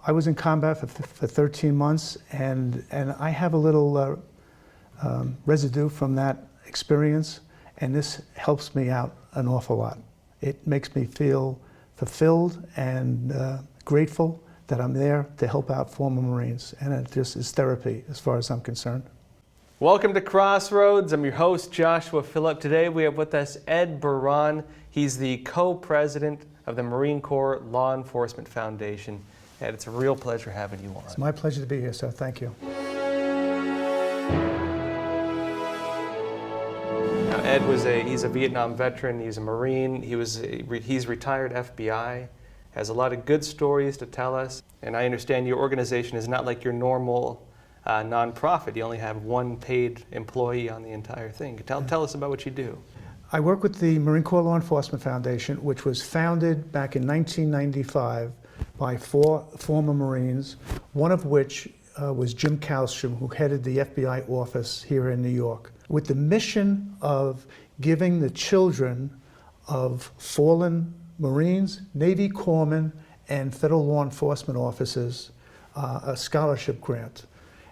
I was in combat for 13 months, and I have a little residue from that experience, and this helps me out an awful lot. It makes me feel fulfilled and grateful that I'm there to help out former Marines, and it just is therapy as far as I'm concerned. Welcome to Crossroads. I'm your host, Joshua Philipp. Today we have with us Ed Boran. He's the co-president of the Marine Corps Law Enforcement Foundation. Ed, it's a real pleasure having you on. It's my pleasure to be here, sir. Thank you. Now, Ed he's a Vietnam veteran. He's a Marine. He's retired FBI. Has a lot of good stories to tell us. And I understand your organization is not like your normal nonprofit. You only have one paid employee on the entire thing. Tell us about what you do. I work with the Marine Corps Law Enforcement Foundation, which was founded back in 1995 by 4 former Marines, one of which was Jim Kallstrom, who headed the FBI office here in New York, with the mission of giving the children of fallen Marines, Navy corpsmen, and federal law enforcement officers a scholarship grant.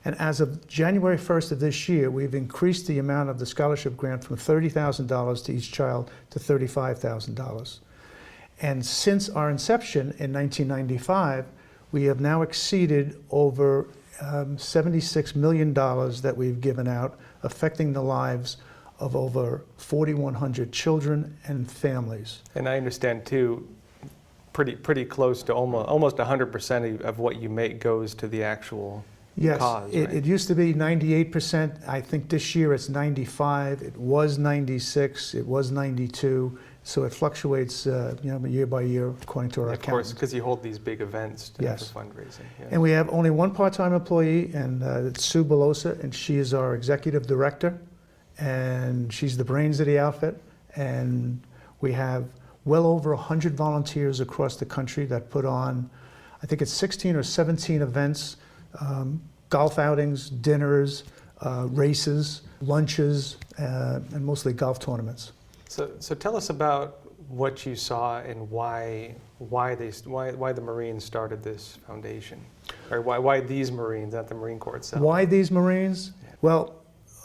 And as of January 1st of this year, we've increased the amount of the scholarship grant from $30,000 to each child to $35,000. And since our inception in 1995, we have now exceeded over $76 million that we've given out, affecting the lives of over 4,100 children and families. And I understand too, pretty close to almost 100% of what you make goes to the actual cause. Yes, right? it used to be 98%. I think this year it's 95. It was 96. It was 92. So it fluctuates, year by year according to our accountant. Of course, because you hold these big events for Yes. fundraising. Yeah. And we have only one part-time employee, and it's Sue Belosa, and she is our executive director, and she's the brains of the outfit. And we have well over 100 volunteers across the country that put on, I think it's 16 or 17 events, golf outings, dinners, races, lunches, and mostly golf tournaments. So tell us about what you saw and why the Marines started this foundation, or why these Marines, not the Marine Corps itself. Why these Marines? Yeah. Well,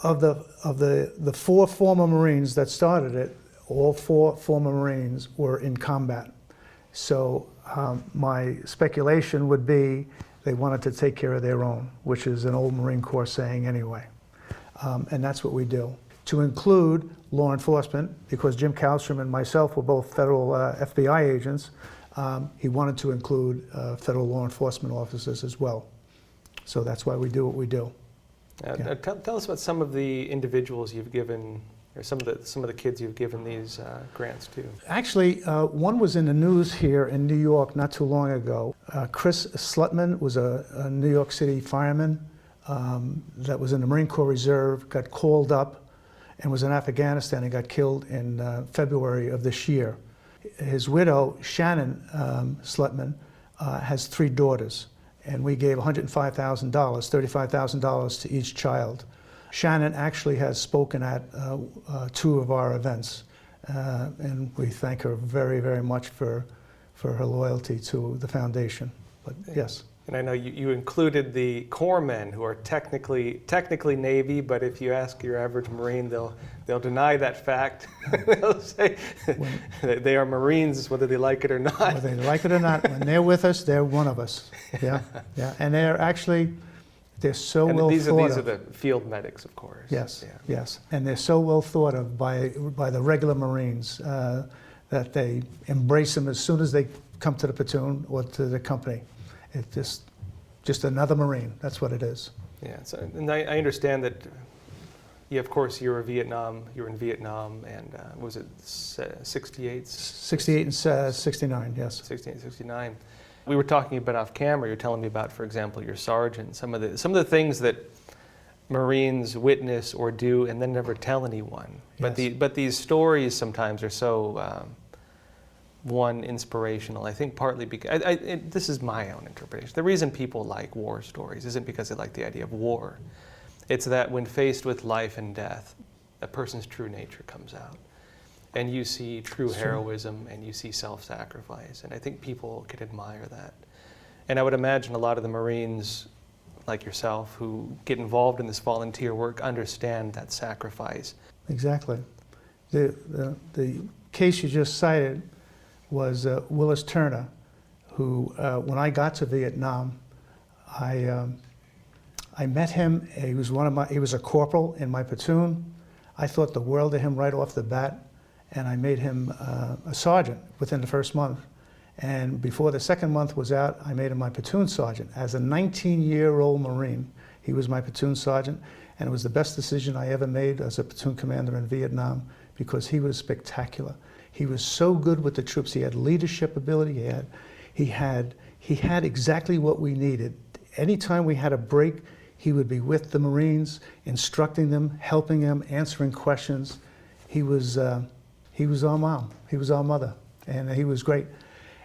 of the 4 former Marines that started it, all 4 former Marines were in combat. So my speculation would be they wanted to take care of their own, which is an old Marine Corps saying anyway. And that's what we do. To include law enforcement, because Jim Kallstrom and myself were both federal FBI agents, he wanted to include federal law enforcement officers as well. So that's why we do what we do. Yeah. Tell us about some of the individuals you've given, or some of the kids you've given these grants to. Actually, one was in the news here in New York not too long ago. Chris Slutman was a New York City fireman that was in the Marine Corps Reserve, got called up and was in Afghanistan and got killed in February of this year. His widow, Shannon Slutman, has 3 daughters, and we gave $105,000, $35,000 to each child. Shannon actually has spoken at 2 of our events, and we thank her very, very much for her loyalty to the foundation. But yes. And I know you included the corpsmen, who are technically Navy, but if you ask your average Marine, they'll deny that fact. They'll say they are Marines, whether they like it or not. Whether they like it or not, when they're with us, they're one of us. Yeah, yeah. And they're so well thought of. These are the field medics, of course. Yes, yeah. Yes. And they're so well thought of by the regular Marines that they embrace them as soon as they come to the platoon or to the company. It's just another Marine. That's what it is. Yeah. So, and I understand that. Yeah, of course, you were in Vietnam, and was it 68? 68 and 69, yes. 68 and 69. We were talking about off camera. You're telling me about, for example, your sergeant, some of the things that Marines witness or do and then never tell anyone. Yes. But these stories sometimes are so inspirational. I think partly because this is my own interpretation. The reason people like war stories isn't because they like the idea of war. It's that when faced with life and death, a person's true nature comes out. And you see true heroism and you see self-sacrifice. And I think people can admire that. And I would imagine a lot of the Marines, like yourself, who get involved in this volunteer work understand that sacrifice. Exactly. The case you just cited was Willis Turner, who, when I got to Vietnam, I met him. He was a corporal in my platoon. I thought the world of him right off the bat, and I made him a sergeant within the first month. And before the second month was out, I made him my platoon sergeant. As a 19-year-old Marine, he was my platoon sergeant, and it was the best decision I ever made as a platoon commander in Vietnam, because he was spectacular. He was so good with the troops. He had leadership ability. He had exactly what we needed. Anytime we had a break, he would be with the Marines, instructing them, helping them, answering questions. He was our mom. He was our mother, and he was great.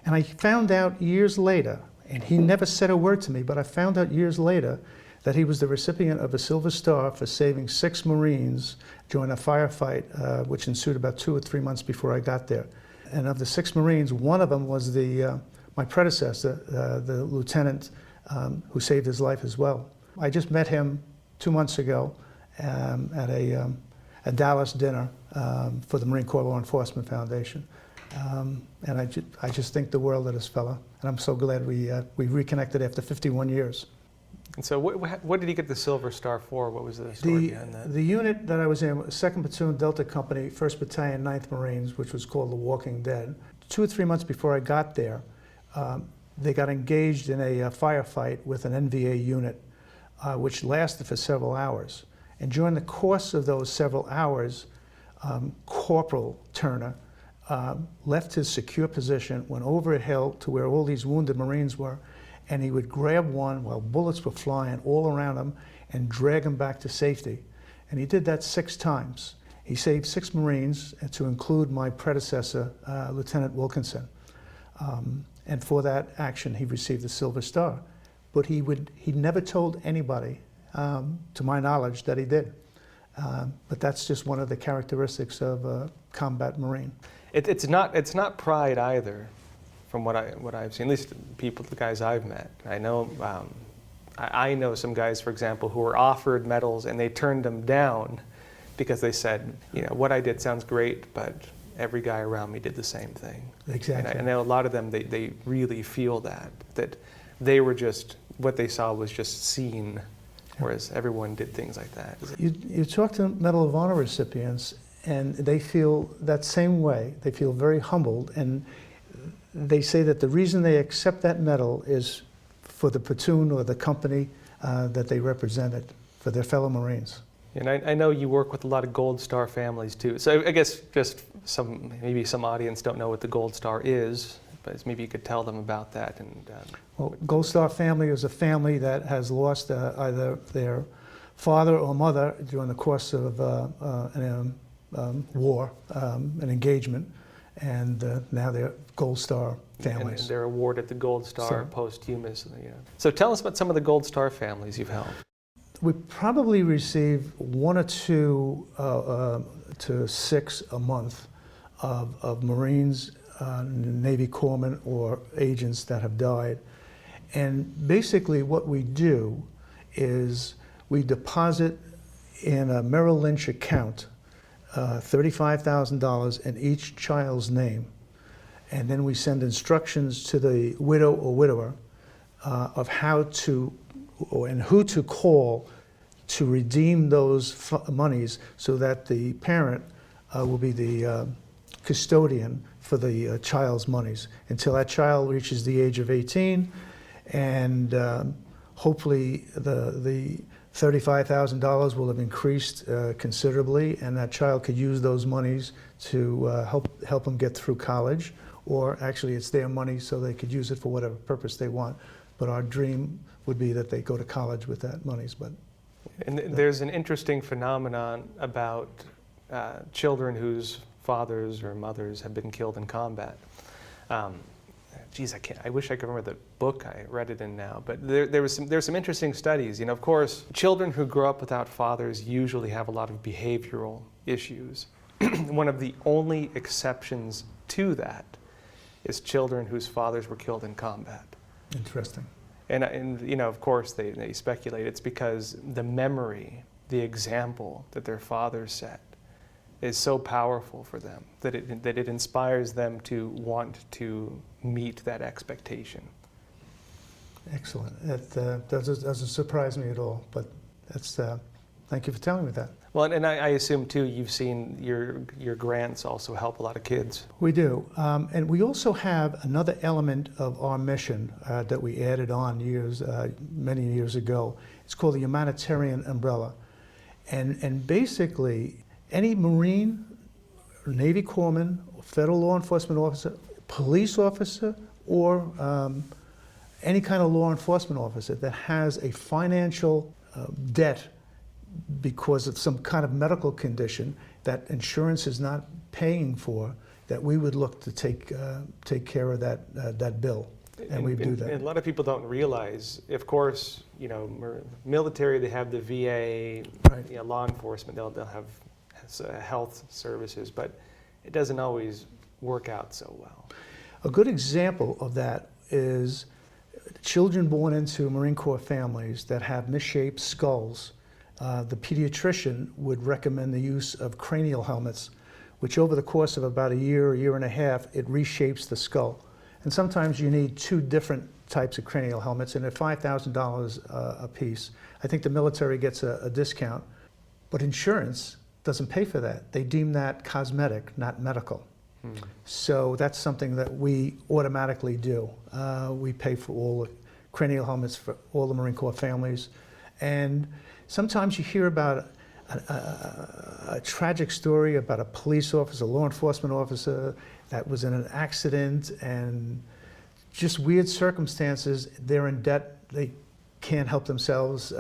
And I found out years later, and he never said a word to me, but I found out years later that he was the recipient of a Silver Star for saving 6 Marines during a firefight, which ensued about 2 or 3 months before I got there. And of the 6 Marines, one of them was my predecessor, the lieutenant who saved his life as well. I just met him 2 months ago at a Dallas dinner for the Marine Corps Law Enforcement Foundation. And I just think the world of this fella, and I'm so glad we reconnected after 51 years. And so what did he get the Silver Star for? What was the story behind that? The unit that I was in, 2nd Platoon Delta Company, 1st Battalion, 9th Marines, which was called the Walking Dead. 2 or 3 months before I got there, they got engaged in a firefight with an NVA unit, which lasted for several hours. And during the course of those several hours, Corporal Turner left his secure position, went over a hill to where all these wounded Marines were, and he would grab one while bullets were flying all around him and drag him back to safety. And he did that 6 times. He saved 6 Marines, to include my predecessor, Lieutenant Wilkinson. And for that action, he received the Silver Star. But he never told anybody, to my knowledge, that he did. But that's just one of the characteristics of a combat Marine. It's not pride either, from what I've seen. At least the guys I've met. I know some guys, for example, who were offered medals and they turned them down because they said, what I did sounds great, but every guy around me did the same thing. Exactly. And I know a lot of them, they really feel that they were just, what they saw was just seen, whereas everyone did things like that. You talk to Medal of Honor recipients, and they feel that same way. They feel very humbled, and they say that the reason they accept that medal is for the platoon or the company that they represented, for their fellow Marines. And I know you work with a lot of Gold Star families too. So I guess just maybe some audience don't know what the Gold Star is, but maybe you could tell them about that. And well, Gold Star family is a family that has lost either their father or mother during the course of war, an engagement, and now they're Gold Star families. And they're awarded the Gold Star posthumously. So tell us about some of the Gold Star families you've helped. We probably receive 1 or 2 to 6 a month of Marines, Navy corpsmen, or agents that have died. And basically what we do is we deposit in a Merrill Lynch account $35,000 in each child's name. And then we send instructions to the widow or widower of how to and who to call to redeem those monies, so that the parent will be the custodian for the child's monies until that child reaches the age of 18, and hopefully the $35,000 will have increased considerably, and that child could use those monies to help them get through college, or actually it's their money so they could use it for whatever purpose they want. But our dream would be that they go to college with that monies. And there's an interesting phenomenon about children whose fathers or mothers have been killed in combat. I wish I could remember the book I read it in now, but there's some interesting studies. Of course, children who grow up without fathers usually have a lot of behavioral issues. One of the only exceptions to that is children whose fathers were killed in combat. Interesting. And you know, of course, they speculate it's because the memory, the example that their father set is so powerful for them that it inspires them to want to meet that expectation. Excellent. That doesn't surprise me at all, but that's, thank you for telling me that. Well, and I assume too, you've seen your grants also help a lot of kids. We do. And we also have another element of our mission that we added on many years ago. It's called the humanitarian umbrella. And basically, any Marine, Navy corpsman, federal law enforcement officer, police officer, or any kind of law enforcement officer that has a financial debt because of some kind of medical condition that insurance is not paying for, that we would look to take care of that bill, and we do that. And a lot of people don't realize, of course, you know, military, they have the VA, Right. you know, law enforcement, they'll have health services, but it doesn't always work out so well. A good example of that is children born into Marine Corps families that have misshaped skulls. The pediatrician would recommend the use of cranial helmets, which over the course of about a year and a half, it reshapes the skull. And sometimes you need 2 different types of cranial helmets, and they're $5,000 a piece. I think the military gets a discount, but insurance doesn't pay for that. They deem that cosmetic, not medical. So that's something that we automatically do. We pay for all the cranial helmets for all the Marine Corps families. And sometimes you hear about a tragic story about a police officer, a law enforcement officer that was in an accident and just weird circumstances. They're in debt. They can't help themselves.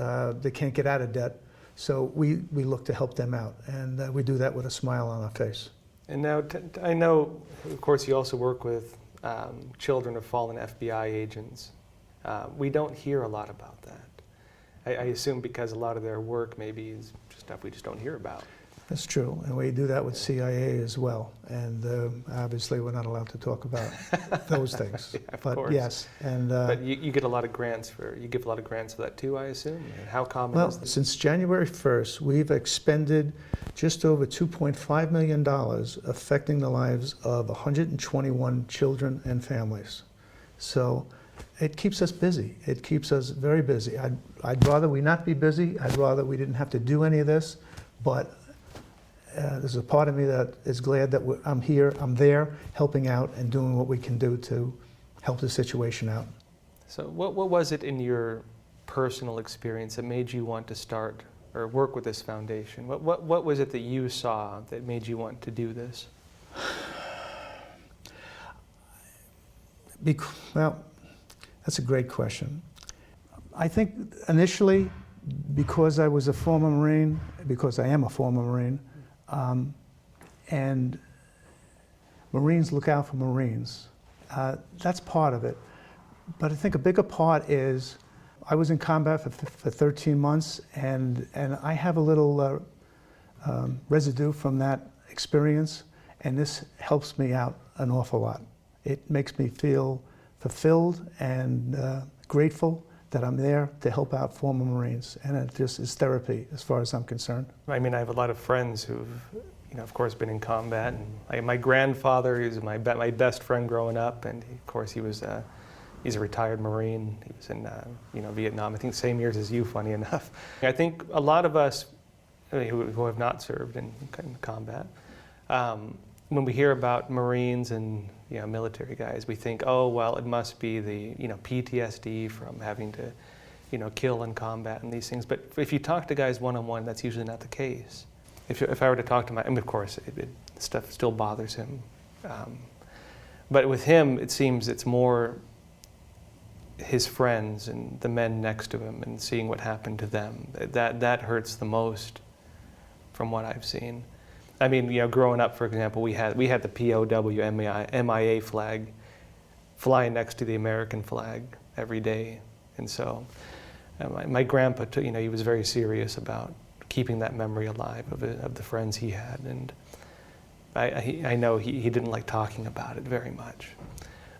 They can't get out of debt. So we look to help them out. And we do that with a smile on our face. And now, I know, of course, you also work with children of fallen FBI agents. We don't hear a lot about that. I assume because a lot of their work maybe is just stuff we just don't hear about. That's true, and we do that with CIA as well. And obviously, we're not allowed to talk about those things. Yeah, of but course. yes, and but you get a lot of grants for that too, I assume. And how common well, is this? since January 1st, we've expended just over $2.5 million, affecting the lives of 121 children and families. So it keeps us busy. It keeps us very busy. I'd rather we not be busy. I'd rather we didn't have to do any of this. But there's a part of me that is glad that I'm here, I'm there, helping out and doing what we can do to help the situation out. So what was it in your personal experience that made you want to start or work with this foundation? What was it that you saw that made you want to do this? Well, that's a great question. I think initially, because I was a former Marine, because I am a former Marine, and Marines look out for Marines. That's part of it. But I think a bigger part is I was in combat for 13 months, and I have a little residue from that experience, and this helps me out an awful lot. It makes me feel fulfilled and grateful that I'm there to help out former Marines, and it just is therapy as far as I'm concerned. I mean, I have a lot of friends who've, of course, been in combat. And my grandfather, he was my best friend growing up, and of course, he's a retired Marine. He was in Vietnam. I think same years as you, funny enough. I think a lot of us who have not served in combat, when we hear about Marines and military guys, we think, oh well, it must be the PTSD from having to kill in combat and these things. But if you talk to guys one-on-one, that's usually not the case. If I were to talk to of course, stuff still bothers him. But with him, it seems it's more his friends and the men next to him and seeing what happened to them. That hurts the most from what I've seen. I mean, growing up, for example, we had the POW MIA flag flying next to the American flag every day. And so my grandpa, he was very serious about keeping that memory alive of the friends he had. And I know he didn't like talking about it very much.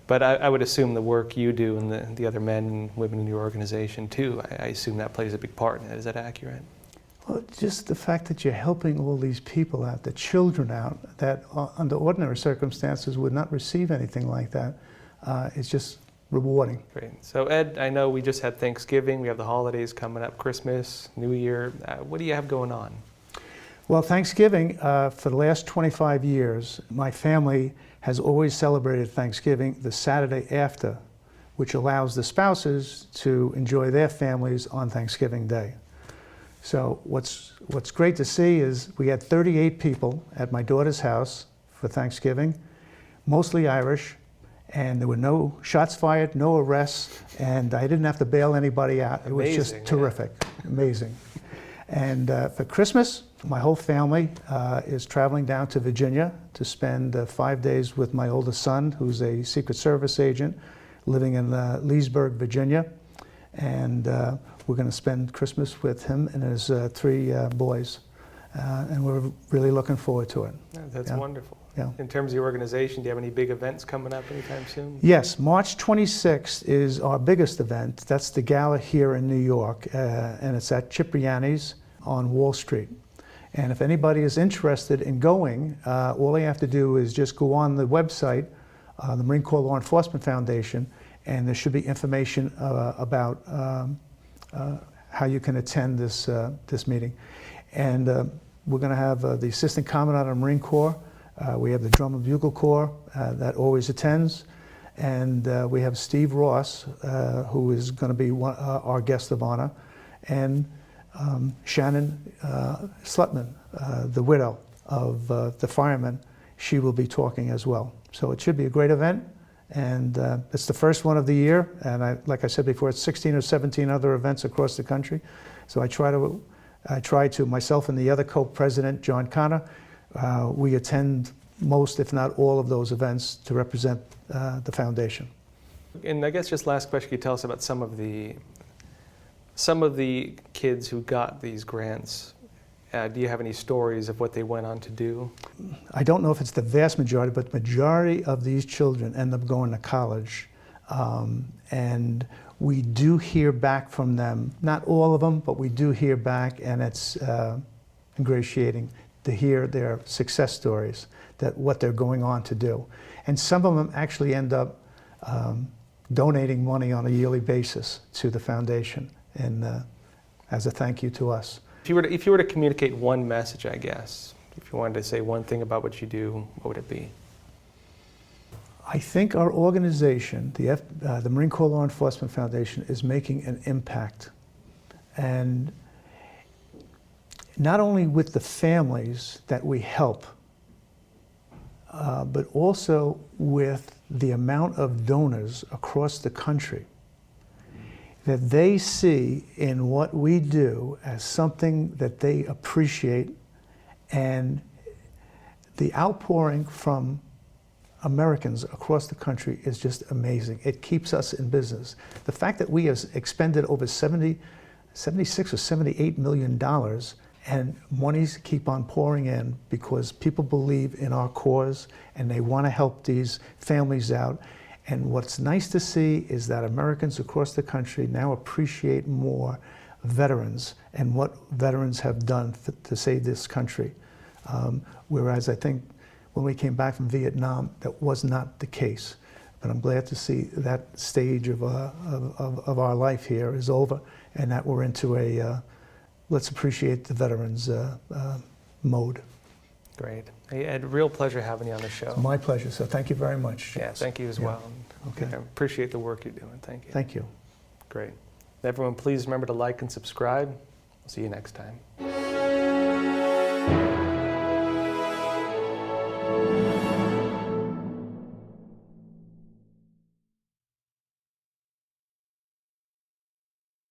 But I would assume the work you do and the other men and women in your organization too, I assume that plays a big part in it. Is that accurate? Well, just the fact that you're helping all these people out, the children out, that under ordinary circumstances would not receive anything like that, is just rewarding. Great. So Ed, I know we just had Thanksgiving, we have the holidays coming up, Christmas, New Year. What do you have going on? Well, Thanksgiving, for the last 25 years, my family has always celebrated Thanksgiving the Saturday after, which allows the spouses to enjoy their families on Thanksgiving Day. So what's great to see is we had 38 people at my daughter's house for Thanksgiving, mostly Irish, and there were no shots fired, no arrests, and I didn't have to bail anybody out. It was just terrific, amazing. And for Christmas, my whole family is traveling down to Virginia to spend 5 days with my oldest son, who's a Secret Service agent, living in Leesburg, Virginia. And we're going to spend Christmas with him and his 3 boys. And we're really looking forward to it. That's wonderful. Yeah. In terms of your organization, do you have any big events coming up anytime soon? Yes, March 26th is our biggest event. That's the gala here in New York, and it's at Cipriani's on Wall Street. And if anybody is interested in going, all they have to do is just go on the website, the Marine Corps Law Enforcement Foundation, and there should be information about how you can attend this meeting. And we're going to have the Assistant Commandant of the Marine Corps. We have the Drum and Bugle Corps that always attends. And we have Steve Ross, who is going to be our guest of honor. And Shannon Slutman, the widow of the fireman, she will be talking as well. So it should be a great event. And it's the first one of the year. And like I said before, it's 16 or 17 other events across the country. So I try to, myself and the other co-president, John Connor, we attend most, if not all, of those events to represent the foundation. And I guess just last question, could you tell us about some of the kids who got these grants? Do you have any stories of what they went on to do? I don't know if it's the vast majority, but the majority of these children end up going to college. And we do hear back from them, not all of them, but we do hear back, and it's ingratiating to hear their success stories, that what they're going on to do. And some of them actually end up donating money on a yearly basis to the foundation, and as a thank you to us. If you were to communicate one message, I guess, if you wanted to say one thing about what you do, what would it be? I think our organization, the Marine Corps Law Enforcement Foundation, is making an impact. And not only with the families that we help, but also with the amount of donors across the country, that they see in what we do as something that they appreciate, and the outpouring from Americans across the country is just amazing. It keeps us in business. The fact that we have expended over 76 or $78 million, and monies keep on pouring in because people believe in our cause and they want to help these families out. And what's nice to see is that Americans across the country now appreciate more veterans and what veterans have done to save this country. Whereas I think when we came back from Vietnam, that was not the case. But I'm glad to see that stage of our life here is over, and that we're into a let's appreciate the veterans mode. Great. Hey, Ed, real pleasure having you on the show. It's my pleasure, so thank you very much. Yeah, thank you as well. Okay. I appreciate the work you're doing. Thank you. Thank you. Great. Everyone, please remember to like and subscribe. I'll see you next time.